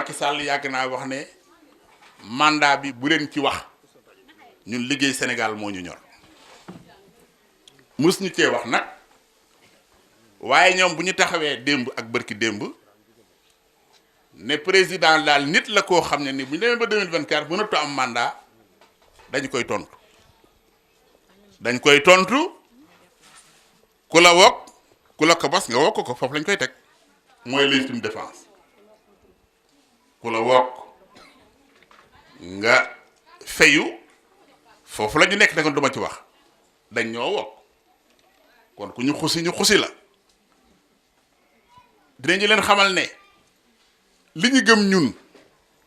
Macky Sall yàgg naa wax ne mandat bi bu leen ci wax ñun liggéey Sénégal moo ñu ñor mus ñu cee wax nag waaye ñoom bu ñu taxawee démb ak bërki démb ne président daal nit la koo xam ne ni bu ñu demee ba 2024 mënatu am mandat dañu koy tontu ku la wokk ku la ko bas nga wokk ko foofu lañ koy teg mooy légitime défense ku la wokk nga fayu foofu la ñu nekk nag duma ci wax dañ ñoo wokk kon ku ñu xusi la dinañu leen xamal ne li ñu gëm ñun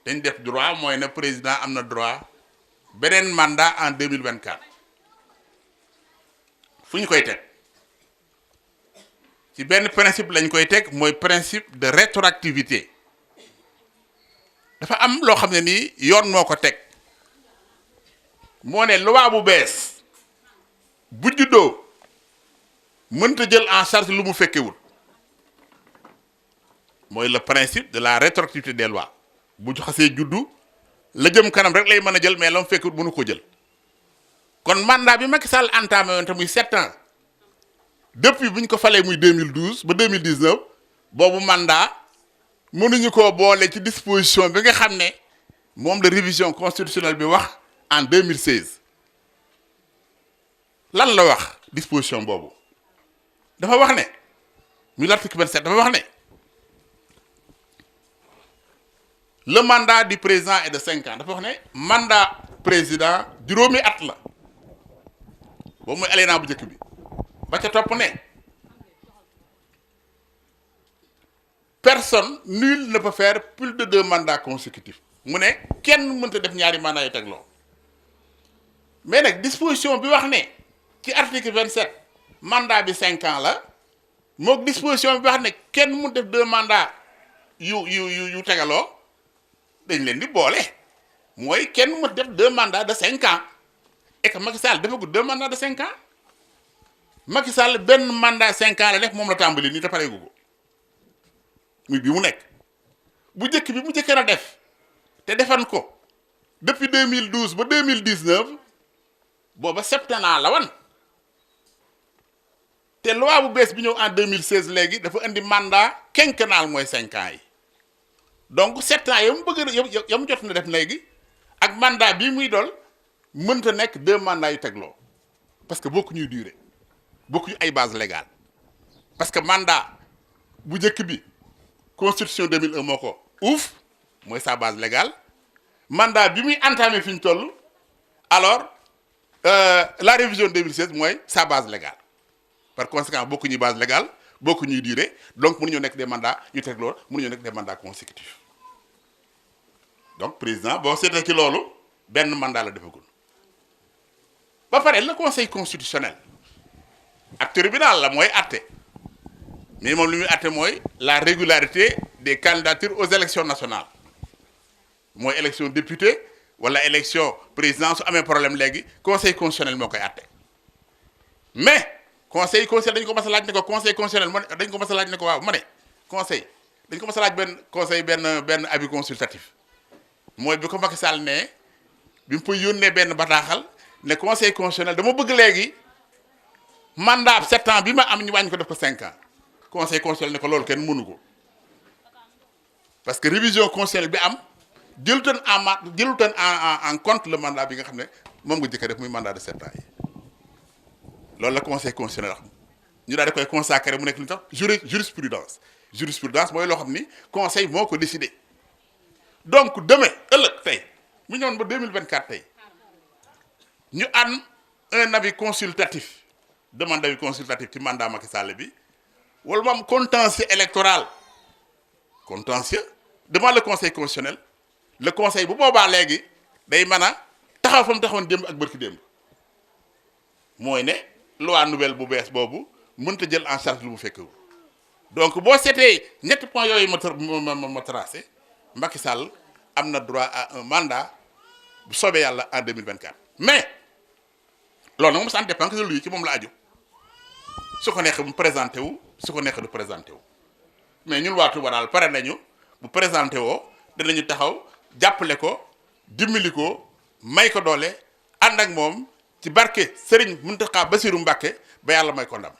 dañ def droit mooy ne président am na droit beneen mandat en 2024 fu ñu koy teg ci benn principe lañ koy teg mooy principe de rétroactivité dafa am loo xam ne nii yoon moo ko teg moo ne loi bu bees bu juddoo mënta jël en charge lu mu fekkewul mooy le principe de la rétroactivité des lois bu xasee juddu la jëm kanam rek lay mën a jël mais la mu fekkewul mënu ko jël kon mandat bi Macky Sall entamé woon te muy 7 ans depuis bu ñu ko falee muy 2012 ba 2019 boobu mandat mënuñu koo boole ci disposition bi nga xam ne moom la révision constitutionnelle bi wax en 2016 lan la wax disposition boobu dafa wax ne muy l'article 27 dafa wax ne le mandat du président est de 5 ans dafa wax ne mandat président juróomi at la boobu mooy alinéa bu njëkk bi ba ca topp ne personne nul ne peut faire plus de 2 mandats consécutifs mu ne kenn mënta def ñaari mandats yu tegloo mais nag disposition bi wax ne ci article 27 mandat bi 5 ans la mook disposition bi wax ne kenn mënta def 2 mandats yu tegaloo dañ leen di boole mooy kenn mënta def 2 mandats de 5 ans et que Macky Sall defagul 2 mandats de 5 ans Macky Sall benn mandat 5 ans la def moom la tàmbali nii te pareegu ko muy bi mu nekk bu njëkk bi mu njëkk a def te defan ko depuis 2012 ba 2019 booba septennat la wan te loi bu bees bi ñëw en 2016 léegi dafa indi mandat quinquennal mooy 5 ans yi donc 7 ans ya mu bëgg ya mu jot na def léegi ak mandat bii muy dool mënta nekk 2 mandats yu tegloo parce que bokkuñuy durée bokkuñu ay base légale parce que mandat bu njëkk bi constitution 2001 moo ko ouf mooy sa base légale mandat bi muy entamé fi ñu toll alors la révision 2016 mooy sa base légale par conséquent bokkuñuy base légale bokkuñuy durée donc mënuñoo nekk des mandats yu tegloo mënuñoo nekk des mandats consécutifs donc président boo seetee ci loolu benn mandat la defagul ba pare le conseil constitutionnel ak tribunal la mooy àtte mais moom li muy àtte mooy la régularité des candidatures aux élections nationales mooy élection député wala élection président su amee problème léegi conseil constitutionnel moo koy àtte mais conseil constitutionnel dañu ko mas a laaj ne ko conseil constitutionnel dañu ko mas a laaj ne ko waaw ma ne conseil dañu ko mas a laaj benn avis consultatif mooy bi ko Macky Sall ne bi mu fa yónnee benn bataaxal ne conseil constitutionnel dama bëgg léegi mandat 7 ans bi ma am ñu wàññi ko def ko 5 ans conseil constitutionnel ne ko loolu kenn mënu ko parce que révision constitutionnelle bi am jëlutoon en compte le mandat bi nga xam ne moom nga jëkk def muy mandat de 7 ans yi loolu la conseil constitutionnel wax ñu daal di koy consacré mu nekk lu tax jurisprudence mooy loo xam ni conseil moo ko décidé donc demain ëllëg tey mu ñëwoon ba 2024 tey ñu am un avis consultatif demande d'avis consultatif ci mandat Macky Sall bi wala mu am contentieux électoral contentieux devant le conseil constitutionnel le conseil bu boobaa léegi day mën a taxaw fa mu taxawoon démb ak bërki démb mooy ne loi nouvelle bu bees boobu mënta jël en charge lu mu fekkewul donc boo seetee ñetti points yooyu ma tracé Macky Sall am na droit à un mandat bu soobee yàlla en 2024 mais loolu nag moom ça dépend que luy ci moom la aju su ko neexee mu présenté wu su ko neexee du présenté wu mais ñun waa Touba daal pare nañu bu présenté woo danañu taxaw jàppale ko dimbali ko may ko doole ànd ak moom ci barke Serigne Mountakha Bassirou Mbacké ba yàlla may ko ndam